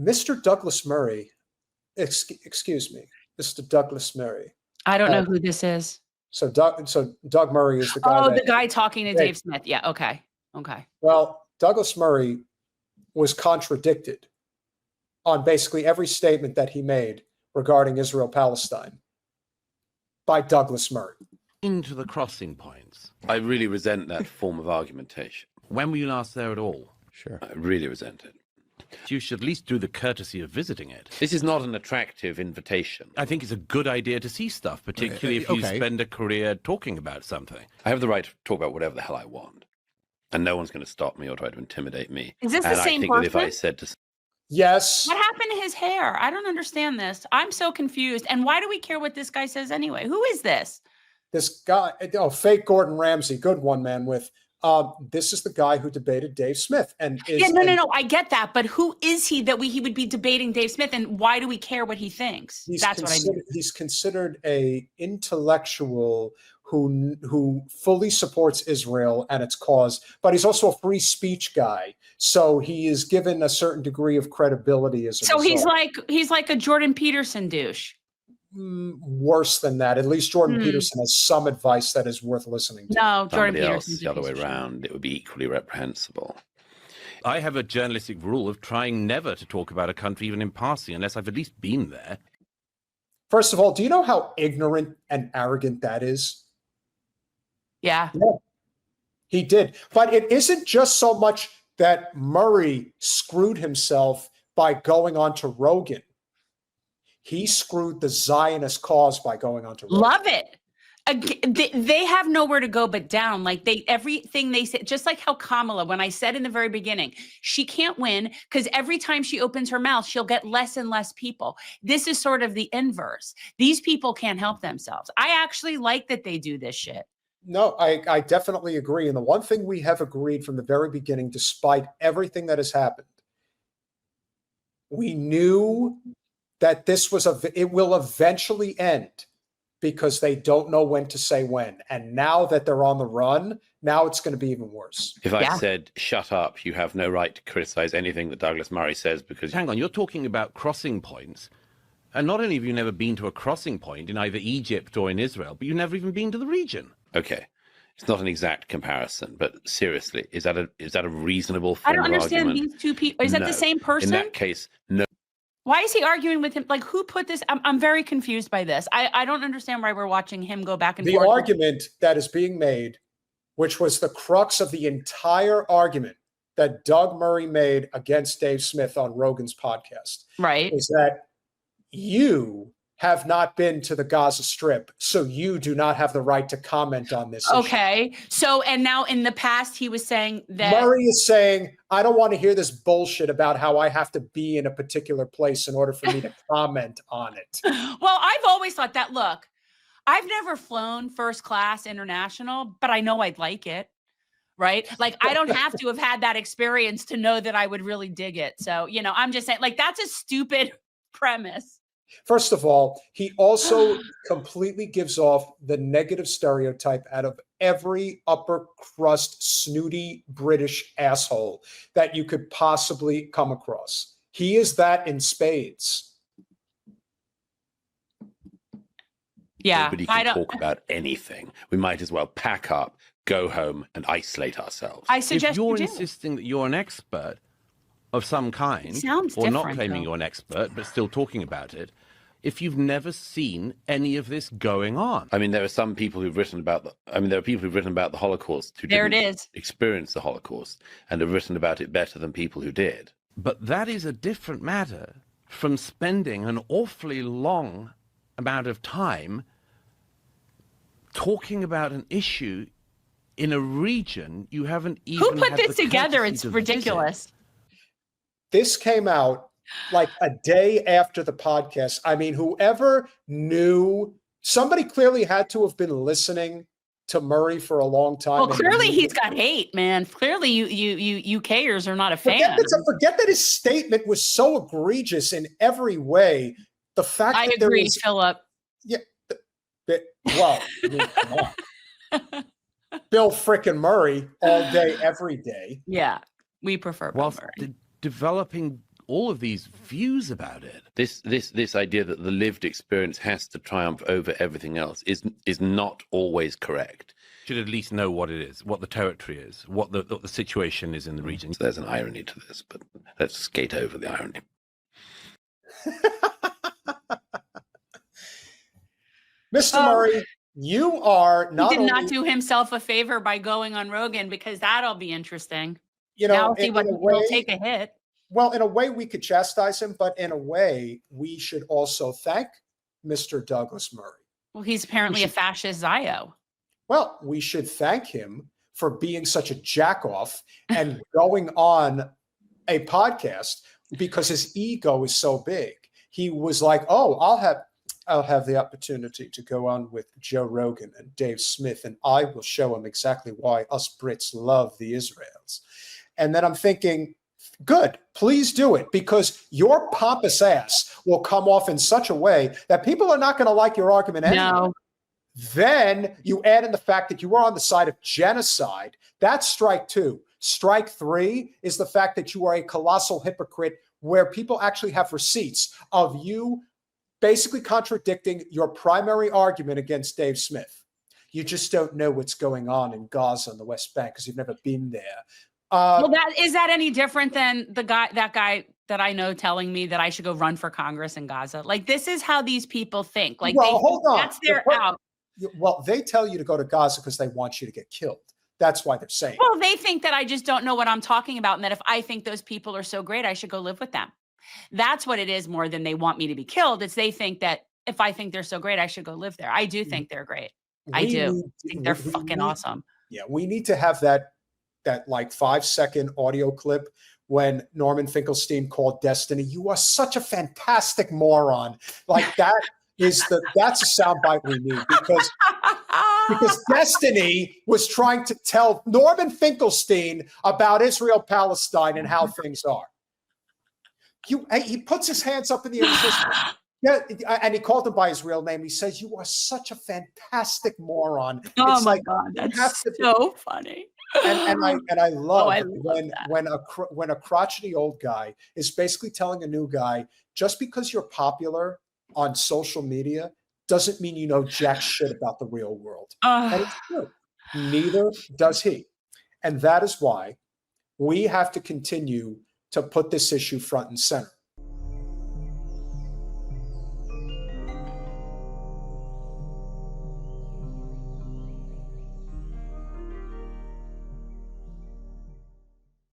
Mr. Douglas Murry, excuse me, Mr. Douglas Murry. I don't know who this is. So Doug Murray is the guy. Oh, the guy talking to Dave Smith. Yeah. Okay. Well, Douglas Murray was contradicted on basically every statement that he made regarding Israel-Palestine by Douglas Murray. Into the crossing points. I really resent that form of argumentation. When were you last there at all? Sure. I really resent it. You should at least do the courtesy of visiting it. This is not an attractive invitation. I think it's a good idea to see stuff, particularly if you spend a career talking about something. I have the right to talk about whatever the hell I want. And no one's going to stop me or try to intimidate me. Is this the same person? That if I said to... Yes. What happened to his hair? I don't understand this. I'm so confused. And why do we care what this guy says anyway? Who is this? This guy, fake Gordon Ramsay, good one, man, with... this is the guy who debated Dave Smith, and no. I get that, but who is he that he would be debating Dave Smith, and why do we care what he thinks? That's what I mean. He's considered a intellectual who fully supports Israel and its cause, but he's also a free speech guy. So he is given a certain degree of credibility as a result. he's like a Jordan Peterson douche. Worse than that. At least Jordan Peterson has some advice that is worth listening to. No, Jordan Peterson. The other way around, it would be equally reprehensible. I have a journalistic rule of trying never to talk about a country, even in passing, unless I've at least been there. First of all, do you know how ignorant and arrogant that is? Yeah. He did. But it isn't just so much that Murray screwed himself by going on to Rogan. He screwed the Zionist cause by going on to Rogan. Love it. They have nowhere to go but down. Like everything they say, just like how Kamala, when I said in the very beginning, she can't win because every time she opens her mouth, she'll get less and less people. This is sort of the inverse. These people can't help themselves. I actually like that they do this shit. No, I definitely agree. And the one thing we have agreed from the very beginning, despite everything that has happened, we knew that this was it will eventually end because they don't know when to say when. And now that they're on the run, now it's going to be even worse. If I said, shut up, you have no right to criticize anything that Douglas Murray says because... Hang on, you're talking about crossing points. And not only have you never been to a crossing point in either Egypt or in Israel, but you've never even been to the region. Okay. It's not an exact comparison, but seriously, is that a reasonable form of argument? I don't understand these two people. Is that the same person? In that case, no. Why is he arguing with him? Like, who put this? I'm very confused by this. I don't understand why we're watching him go back and forth. The argument that is being made, which was the crux of the entire argument that Doug Murray made against Dave Smith on Rogan's podcast, right, is that you have not been to the Gaza Strip, so you do not have the right to comment on this issue. So, and now in the past, he was saying that... Murray is saying, I don't want to hear this bullshit about how I have to be in a particular place in order for me to comment on it. Well, I've always thought that, look, I've never flown first class international, but I know I'd like it, right? Like, I don't have to have had that experience to know that I would really dig it. So, I'm just saying, like, that's a stupid premise. First of all, he also completely gives off the negative stereotype out of every upper crust, snooty British asshole that you could possibly come across. He is that in spades. Yeah. Nobody can talk about anything. We might as well pack up, go home, and isolate ourselves. I suggest if you're insisting that you're an expert of some kind, or not claiming you're an expert, but still talking about it, if you've never seen any of this going on. I mean, there are some people who've written about there are people who've written about the Holocaust who didn't experience the Holocaust and have written about it better than people who did. But that is a different matter from spending an awfully long amount of time talking about an issue in a region you haven't even... Who put this together? It's ridiculous. This came out like a day after the podcast. I mean, whoever knew, somebody clearly had to have been listening to Murray for a long time. Well, clearly he's got hate, man. Clearly you UKers are not a fan. Forget that his statement was so egregious in every way. The fact I that agree, there was, Philip. Yeah. Well, I mean, come on. Bill frickin' Murray all day, every day. Yeah, we prefer Bill Murray. Developing all of these views about it. This idea that the lived experience has to triumph over everything else is not always correct. Should at least know what it is, what the territory is, what the situation is in the region. So there's an irony to this, but let's skate over the irony. Mr. Murray, you are not He did not do himself a favor by going on Rogan, because that'll be interesting. You know, now he will take a hit. Well, in a way, we could chastise him, but in a way, we should also thank Mr. Douglas Murray. Well, he's apparently a fascist Zio. Well, we should thank him for being such a jackoff and going on a podcast, because his ego is so big. He was like, "Oh, I'll have the opportunity to go on with Joe Rogan and Dave Smith, and I will show him exactly why us Brits love the Israels." And then I'm thinking, good, please do it, because your pompous ass will come off in such a way that people are not going to like your argument anyway. No. Then you add in the fact that you were on the side of genocide. That's strike two. Strike three is the fact that you are a colossal hypocrite, where people actually have receipts of you basically contradicting your primary argument against Dave Smith. You just don't know what's going on in Gaza and the West Bank because you've never been there. Well, is that any different than that guy that I know telling me that I should go run for Congress in Gaza? Like, this is how these people think. Like, well, hold on. That's their out. Well, they tell you to go to Gaza because they want you to get killed. That's why they're saying. Well, they think that I just don't know what I'm talking about, and that if I think those people are so great, I should go live with them. That's what it is, more than they want me to be killed. It's they think that if I think they're so great, I should go live there. I do think they're great. I think they're fucking awesome. Yeah, we need to have that like 5-second audio clip when Norman Finkelstein called Destiny, "You are such a fantastic moron." Like that's a soundbite we need, because Destiny was trying to tell Norman Finkelstein about Israel, Palestine, and how things are. He puts his hands up in the air and says, yeah, and he called him by his real name. He says, "You are such a fantastic moron." Oh, it's my like, God, that's so funny. And I love, love when a crotchety old guy is basically telling a new guy, just because you're popular on social media doesn't mean you know jack shit about the real world. And it's true. Neither does he. And that is why we have to continue to put this issue front and center.